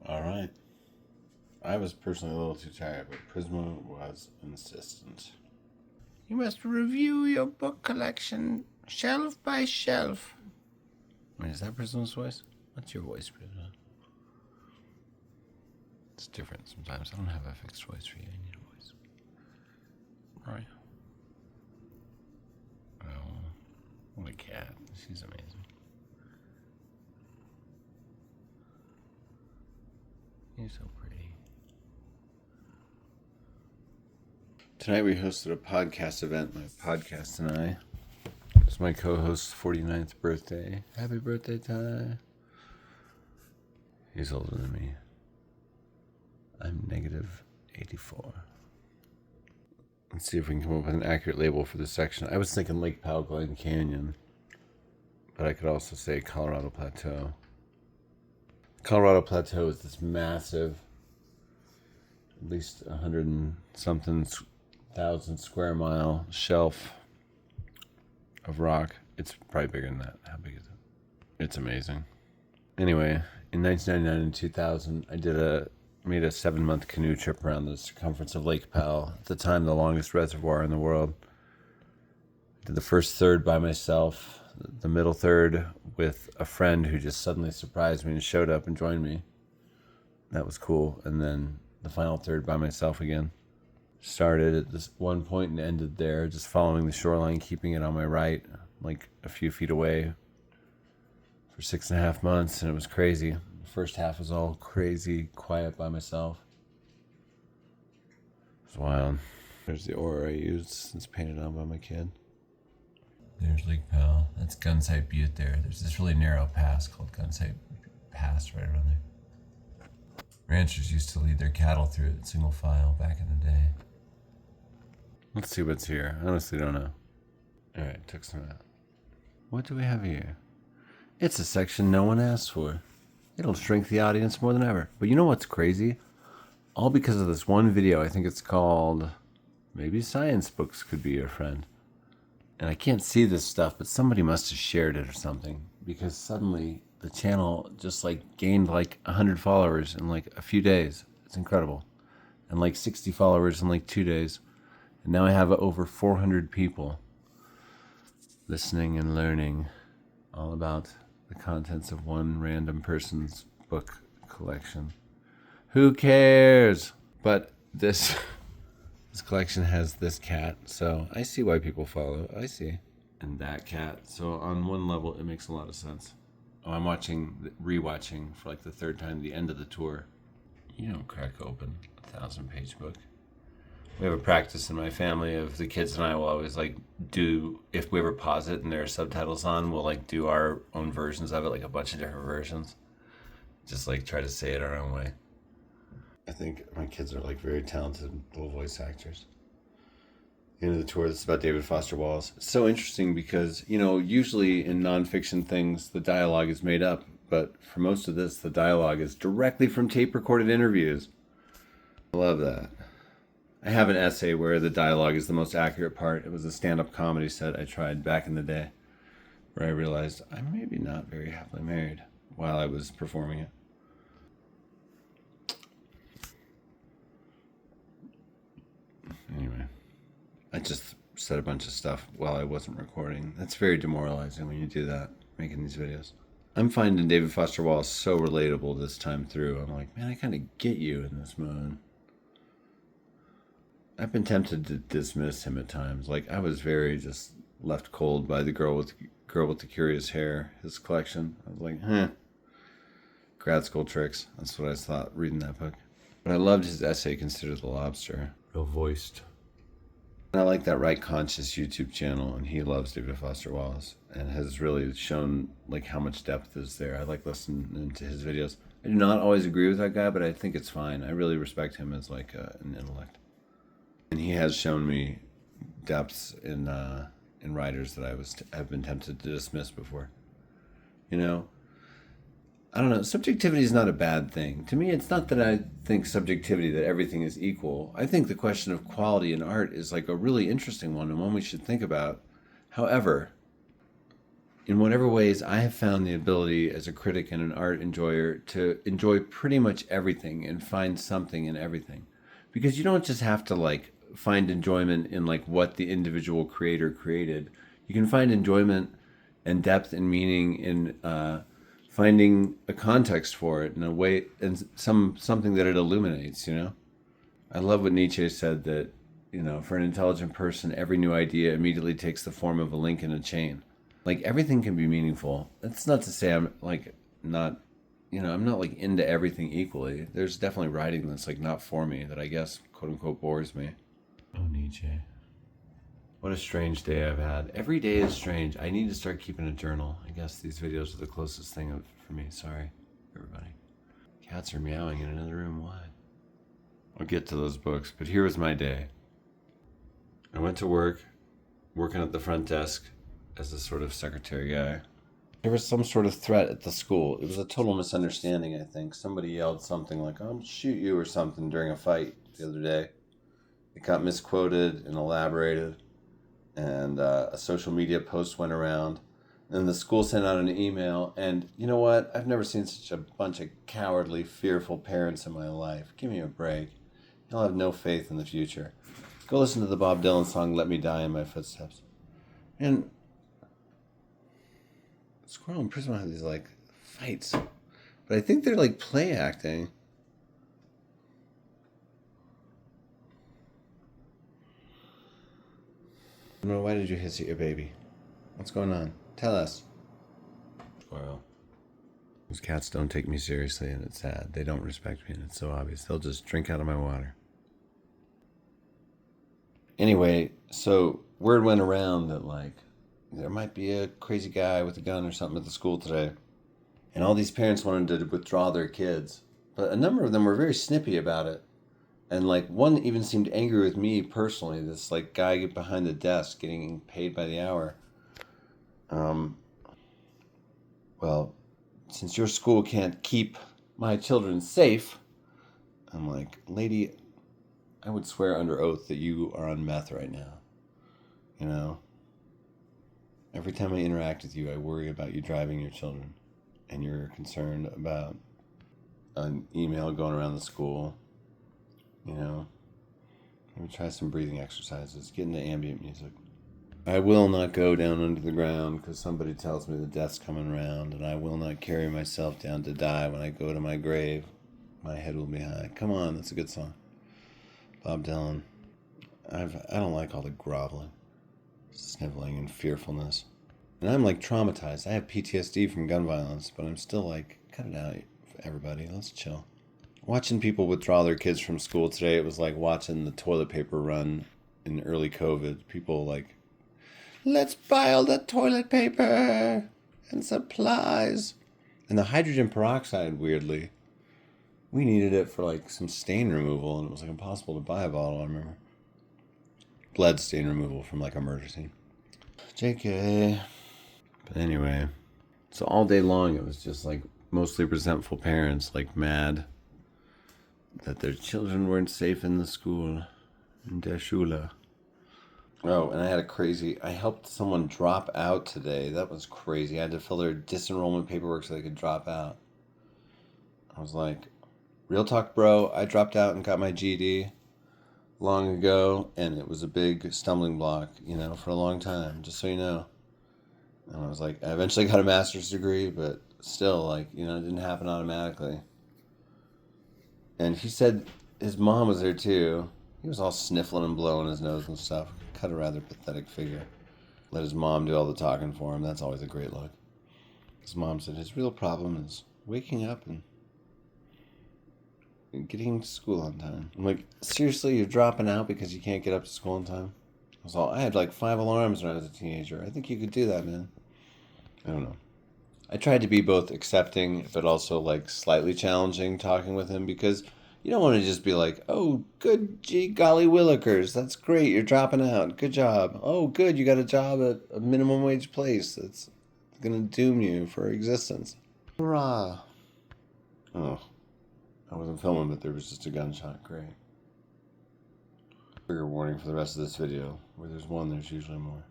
All right. I was personally a little too tired, but Prisma was insistent. You must review your book collection shelf by shelf. Wait, is that Prisma's voice? What's your voice, Prisma? It's different sometimes. I don't have a fixed voice for you. I need a voice. All right. Oh, what a cat. She's amazing. You're so pretty. Tonight we hosted a podcast event, my podcast and I. It's my co-host's 49th birthday. Happy birthday, Ty. He's older than me. I'm negative 84. Let's see if we can come up with an accurate label for this section. I was thinking Lake Powell, Glen Canyon, but I could also say Colorado Plateau. Colorado Plateau is this massive, at least 100 and something thousand square mile shelf of rock. It's probably bigger than that. How big is it? It's amazing. Anyway, in 1999 and 2000, I made a 7-month canoe trip around the circumference of Lake Powell, at the time the longest reservoir in the world. I did the first third by myself, the middle third with a friend who just suddenly surprised me and showed up and joined me. That was cool. And then the final third by myself again. Started at this one point and ended there, just following the shoreline, keeping it on my right, like a few feet away, for 6.5 months, and it was crazy. The first half was all crazy, quiet by myself. It was wild. There's the aura I used. It's painted on by my kid. There's Lake Powell. That's Gunsight Butte there. There's this really narrow pass called Gunsight Pass right around there. Ranchers used to lead their cattle through it single file back in the day. Let's see what's here. I honestly don't know. Alright, took some out. What do we have here? It's a section no one asked for. It'll shrink the audience more than ever. But you know what's crazy? All because of this one video. I think it's called Maybe Science Books Could Be Your Friend. And I can't see this stuff, but somebody must have shared it or something. Because suddenly the channel just gained 100 followers in a few days. It's incredible. And 60 followers in 2 days. And now I have over 400 people listening and learning all about the contents of one random person's book collection. Who cares? But this collection has this cat, so I see why people follow. I see. And that cat. So on one level, it makes a lot of sense. Oh, I'm rewatching for the third time the end of the tour. You don't crack open a 1,000-page book. We have a practice in my family of the kids and I will always do, if we ever pause it and there are subtitles on, we'll do our own versions of it, a bunch of different versions. Just try to say it our own way. I think my kids are very talented little voice actors. The end of the tour, this is about David Foster Wallace. It's so interesting because, usually in nonfiction things, the dialogue is made up. But for most of this, the dialogue is directly from tape-recorded interviews. I love that. I have an essay where the dialogue is the most accurate part. It was a stand-up comedy set I tried back in the day where I realized I'm maybe not very happily married while I was performing it. Anyway, I just said a bunch of stuff while I wasn't recording. That's very demoralizing when you do that, making these videos. I'm finding David Foster Wallace so relatable this time through. I'm man, I kind of get you in this mood. I've been tempted to dismiss him at times. I was very just left cold by the girl with the curious hair, his collection. I was grad school tricks. That's what I thought reading that book. But I loved his essay, Consider the Lobster. Real voiced. And I like that Right Conscious YouTube channel, and he loves David Foster Wallace and has really shown how much depth is there. I like listening to his videos. I do not always agree with that guy, but I think it's fine. I really respect him as an intellect. And he has shown me depths in writers that have been tempted to dismiss before. I don't know. Subjectivity is not a bad thing. To me, it's not that I think subjectivity, that everything is equal. I think the question of quality in art is a really interesting one and one we should think about. However, in whatever ways, I have found the ability as a critic and an art enjoyer to enjoy pretty much everything and find something in everything. Because you don't just have to like find enjoyment in like what the individual creator created. You can find enjoyment and depth and meaning in finding a context for it in a way and something that it illuminates, you know? I love what Nietzsche said that, you know, for an intelligent person, every new idea immediately takes the form of a link in a chain. Like everything can be meaningful. That's not to say I'm like not, you know, I'm not like into everything equally. There's definitely writing that's like not for me that I guess quote unquote bores me. Oh, Nietzsche. What a strange day I've had. Every day is strange. I need to start keeping a journal. I guess these videos are the closest thing for me. Sorry, everybody. Cats are meowing in another room. Why? I'll get to those books, but here was my day. I went to work, working at the front desk as a sort of secretary guy. There was some sort of threat at the school. It was a total misunderstanding, I think. Somebody yelled something like, I'll shoot you or something during a fight the other day. It got misquoted and elaborated, and a social media post went around, and the school sent out an email, and you know what? I've never seen such a bunch of cowardly, fearful parents in my life. Give me a break. You'll have no faith in the future. Go listen to the Bob Dylan song, Let Me Die in My Footsteps. And Squirrel and Prism have these, like, fights. But I think they're, like, play acting. No, why did you hiss at your baby? What's going on? Tell us. Squirrel. Those cats don't take me seriously, and it's sad. They don't respect me, and it's so obvious. They'll just drink out of my water. Anyway, so word went around that, like, there might be a crazy guy with a gun or something at the school today. And all these parents wanted to withdraw their kids. But a number of them were very snippy about it. And, like, one even seemed angry with me personally. This, like, guy behind the desk getting paid by the hour. Well, since your school can't keep my children safe, I'm like, lady, I would swear under oath that you are on meth right now. You know? Every time I interact with you, I worry about you driving your children. And you're concerned about an email going around the school. You know? Maybe try some breathing exercises. Get into ambient music. I will not go down under the ground because somebody tells me the death's coming around. And I will not carry myself down to die when I go to my grave. My head will be high. Come on, that's a good song. Bob Dylan. I don't like all the groveling, sniveling, and fearfulness. And I'm like traumatized. I have PTSD from gun violence, but I'm still like, cut it out, everybody. Let's chill. Watching people withdraw their kids from school today, it was like watching the toilet paper run in early COVID. People like, let's buy all the toilet paper and supplies. And the hydrogen peroxide, weirdly, we needed it for like some stain removal, and it was like impossible to buy a bottle, I remember. Blood stain removal from like a murder scene. JK. But anyway, so all day long it was just like mostly resentful parents, like mad that their children weren't safe in the school, in der Schule. Oh, and I helped someone drop out today. That was crazy. I had to fill their disenrollment paperwork so they could drop out. I was like, real talk, bro, I dropped out and got my GED long ago, and it was a big stumbling block, you know, for a long time, just so you know. And I was like, I eventually got a master's degree, but still, like, you know, it didn't happen automatically. And he said his mom was there too. He was all sniffling and blowing his nose and stuff. Cut a rather pathetic figure. Let his mom do all the talking for him. That's always a great look. His mom said his real problem is waking up and getting to school on time. I'm like, seriously, you're dropping out because you can't get up to school on time? I had like 5 alarms when I was a teenager. I think you could do that, man. I don't know. I tried to be both accepting but also like slightly challenging talking with him, because you don't want to just be like, oh, good, gee, golly willikers, that's great, you're dropping out, good job. Oh, good, you got a job at a minimum wage place that's gonna doom you for existence. Hurrah. Oh, I wasn't filming, but there was just a gunshot. Great. Trigger warning for the rest of this video. Where there's one, there's usually more.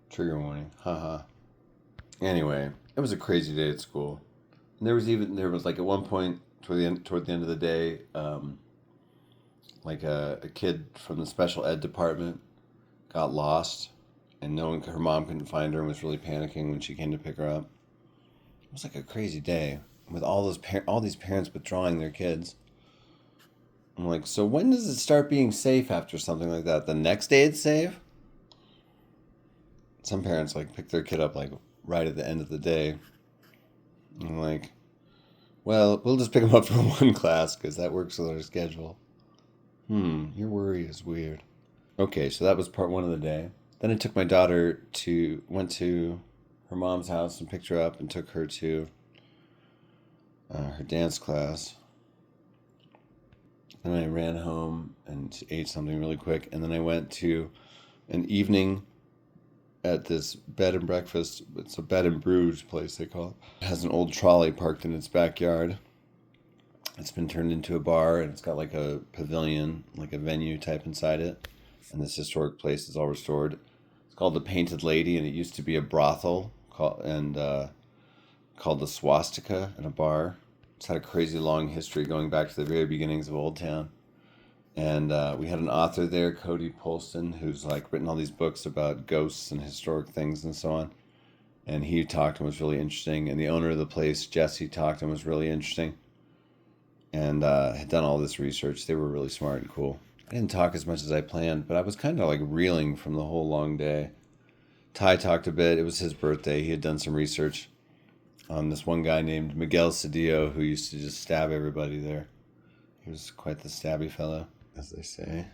Trigger warning. Haha. Anyway, it was a crazy day at school. And there was like at one point toward the end of the day, like a kid from the special ed department got lost, and her mom couldn't find her and was really panicking when she came to pick her up. It was like a crazy day with all these parents withdrawing their kids. I'm like, so when does it start being safe after something like that? The next day it's safe? Some parents like pick their kid up like right at the end of the day. I'm like, well, we'll just pick them up for one class because that works with our schedule. Your worry is weird. Okay, so that was part one of the day. Then I took my daughter went to her mom's house and picked her up and took her to her dance class. Then I ran home and ate something really quick. And then I went to an evening at this bed and breakfast. It's a bed and brews place, they call it. It has an old trolley parked in its backyard. It's been turned into a bar, and it's got like a pavilion, like a venue type inside it. And this historic place is all restored. It's called the Painted Lady, and it used to be a brothel called the Swastika, and a bar. It's had a crazy long history going back to the very beginnings of Old Town. And we had an author there, Cody Polston, who's like written all these books about ghosts and historic things and so on. And he talked and was really interesting. And the owner of the place, Jesse, talked and was really interesting. And had done all this research. They were really smart and cool. I didn't talk as much as I planned, but I was kind of like reeling from the whole long day. Ty talked a bit. It was his birthday. He had done some research on this one guy named Miguel Cedillo who used to just stab everybody there. He was quite the stabby fellow, as they say.